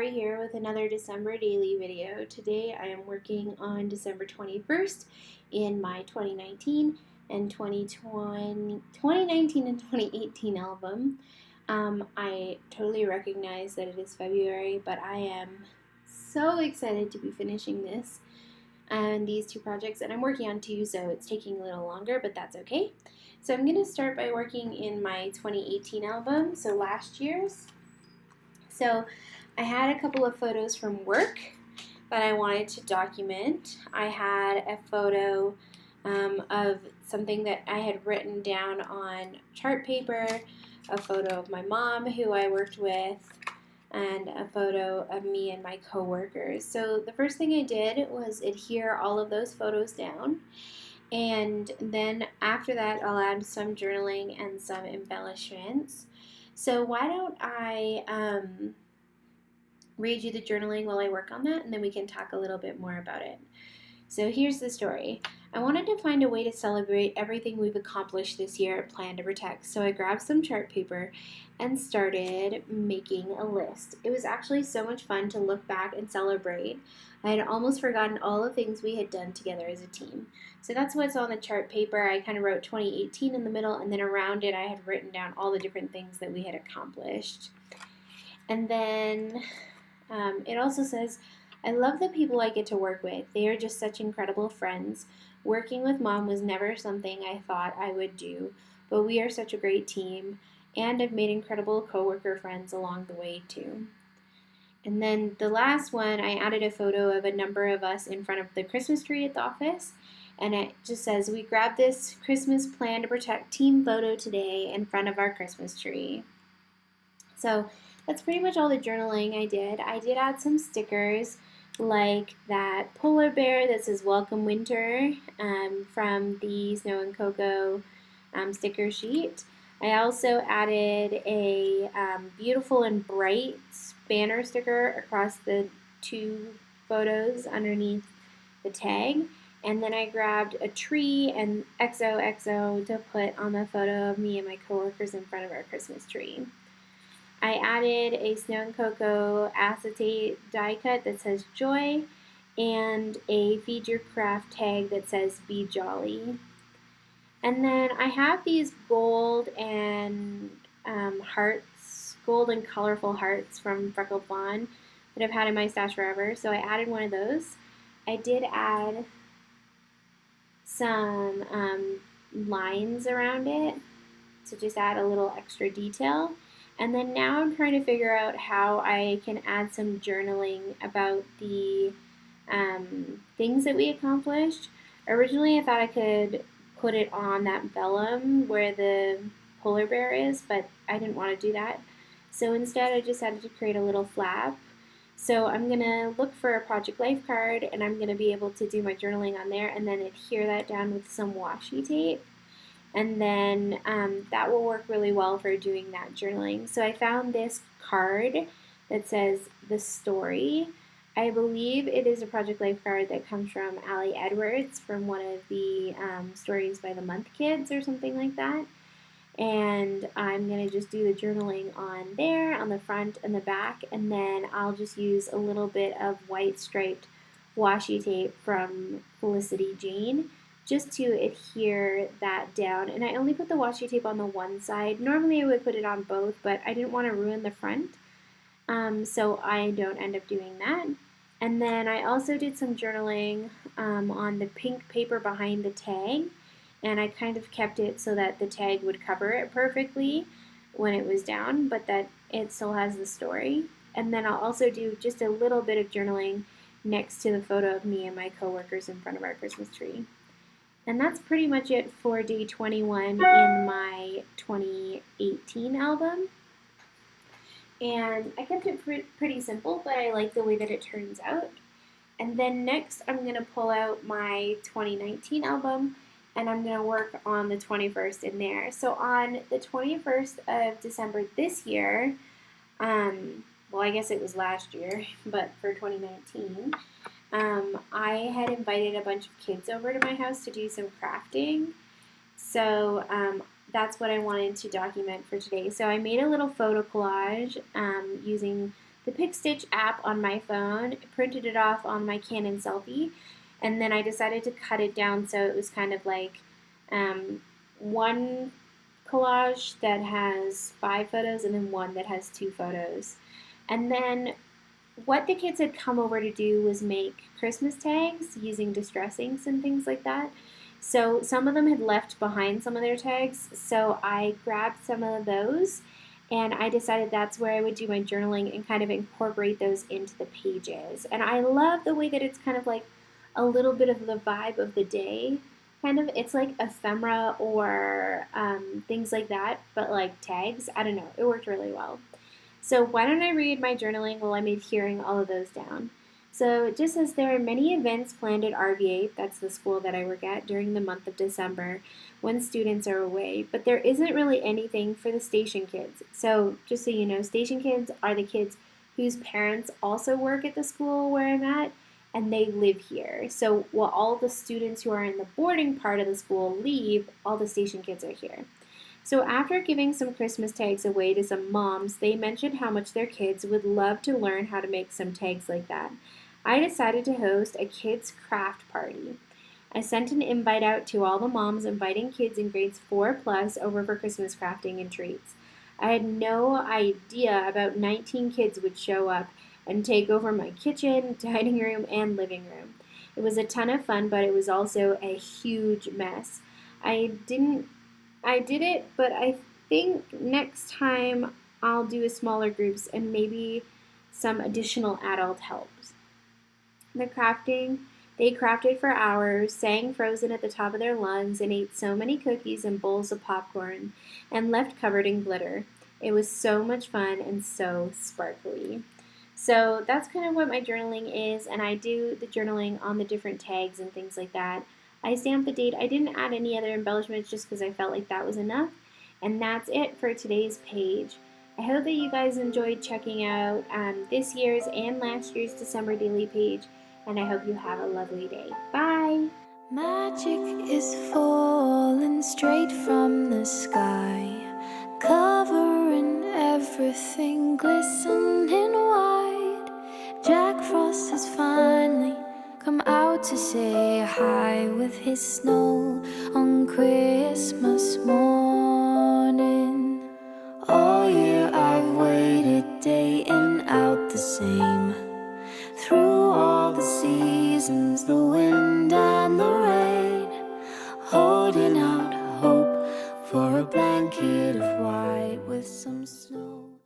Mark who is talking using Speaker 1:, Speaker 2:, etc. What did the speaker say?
Speaker 1: Lori here with another December daily video. Today I am working on December 21st in my 2019 and 2019 and 2018 album. I totally recognize that it is February, but I am so excited to be finishing this and these two projects, and I'm working on two, so it's taking a little longer, but that's okay. So I'm going to start by working in my 2018 album, so last year's. So I had a couple of photos from work that I wanted to document. I had a photo of something that I had written down on chart paper, a photo of my mom who I worked with, and a photo of me and my coworkers. So the first thing I did was adhere all of those photos down, and then after that I'll add some journaling and some embellishments. So why don't I read you the journaling while I work on that, and then we can talk a little bit more about it. So here's the story. I wanted to find a way to celebrate everything we've accomplished this year at Plan to Protect, so I grabbed some chart paper and started making a list. It was actually so much fun to look back and celebrate. I had almost forgotten all the things we had done together as a team. So that's what's on the chart paper. I kind of wrote 2018 in the middle, and then around it I had written down all the different things that we had accomplished. And then it also says, I love the people I get to work with. They are just such incredible friends. Working with Mom was never something I thought I would do, but we are such a great team, and I've made incredible coworker friends along the way too. And then the last one, I added a photo of a number of us in front of the Christmas tree at the office, and it just says, we grabbed this Christmas Plan to Protect team photo today in front of our Christmas tree. So that's pretty much all the journaling I did. I did add some stickers like that polar bear that says Welcome Winter from the Snow and Cocoa sticker sheet. I also added a beautiful and bright banner sticker across the two photos underneath the tag. And then I grabbed a tree and XOXO to put on the photo of me and my coworkers in front of our Christmas tree. I added a Snow and Cocoa acetate die cut that says Joy, and a Feed Your Craft tag that says Be Jolly. And then I have these gold and gold and colorful hearts from Freckled Fawn that I've had in my stash forever, so I added one of those. I did add some lines around it to just add a little extra detail. And then now I'm trying to figure out how I can add some journaling about the things that we accomplished. Originally I thought I could put it on that vellum where the polar bear is, but I didn't want to do that. So instead I decided to create a little flap. So I'm going to look for a Project Life card, and I'm going to be able to do my journaling on there and then adhere that down with some washi tape. And then that will work really well for doing that journaling. So I found this card that says The Story. I believe it is a Project Life card that comes from Allie Edwards from one of the Stories by the Month Kids or something like that. And I'm going to just do the journaling on there, on the front and the back, and then I'll just use a little bit of white striped washi tape from Felicity Jane just to adhere that down. And I only put the washi tape on the one side. Normally I would put it on both, but I didn't want to ruin the front, so I don't end up doing that. And then I also did some journaling on the pink paper behind the tag, and I kind of kept it so that the tag would cover it perfectly when it was down, but that it still has the story. And then I'll also do just a little bit of journaling next to the photo of me and my coworkers in front of our Christmas tree. And that's pretty much it for day 21 in my 2018 album. And I kept it pretty simple, but I like the way that it turns out. And then next I'm going to pull out my 2019 album, and I'm going to work on the 21st in there. So on the 21st of December this year, well, I guess it was last year, but for 2019, I had invited a bunch of kids over to my house to do some crafting. So that's what I wanted to document for today. So I made a little photo collage using the Pick Stitch app on my phone, printed it off on my Canon selfie, and then I decided to cut it down so it was kind of like one collage that has 5 photos and then one that has 2 photos. And then what the kids had come over to do was make Christmas tags using distress inks and things like that. So some of them had left behind some of their tags, so I grabbed some of those and I decided that's where I would do my journaling and kind of incorporate those into the pages. And I love the way that it's kind of like a little bit of the vibe of the day. Kind of, it's like ephemera or things like that, but like tags. I don't know, it worked really well. So why don't I read my journaling while I'm adhering all of those down? So it just says there are many events planned at RVA, that's the school that I work at, during the month of December when students are away, but there isn't really anything for the station kids. So just so you know, station kids are the kids whose parents also work at the school where I'm at, and they live here. So while all the students who are in the boarding part of the school leave, all the station kids are here. So after giving some Christmas tags away to some moms, they mentioned how much their kids would love to learn how to make some tags like that. I decided to host a kids' craft party. I sent an invite out to all the moms inviting kids in grades 4 plus over for Christmas crafting and treats. I had no idea about 19 kids would show up and take over my kitchen, dining room, and living room. It was a ton of fun, but it was also a huge mess. I did it, but I think next time I'll do a smaller groups and maybe some additional adult helps. The crafting, they crafted for hours, sang Frozen at the top of their lungs, and ate so many cookies and bowls of popcorn, and left covered in glitter. It was so much fun and so sparkly. So that's kind of what my journaling is, and I do the journaling on the different tags and things like that. I stamped the date. I didn't add any other embellishments just because I felt like that was enough. And that's it for today's page. I hope that you guys enjoyed checking out this year's and last year's December daily page, and I hope you have a lovely day. Bye!
Speaker 2: Magic is falling straight from the sky, covering everything glistening white. Jack Frost has finally come out to say hi with his snow on Christmas morning. All year I've waited day in out the same, through all the seasons, the wind and the rain, holding out hope for a blanket of white with some snow.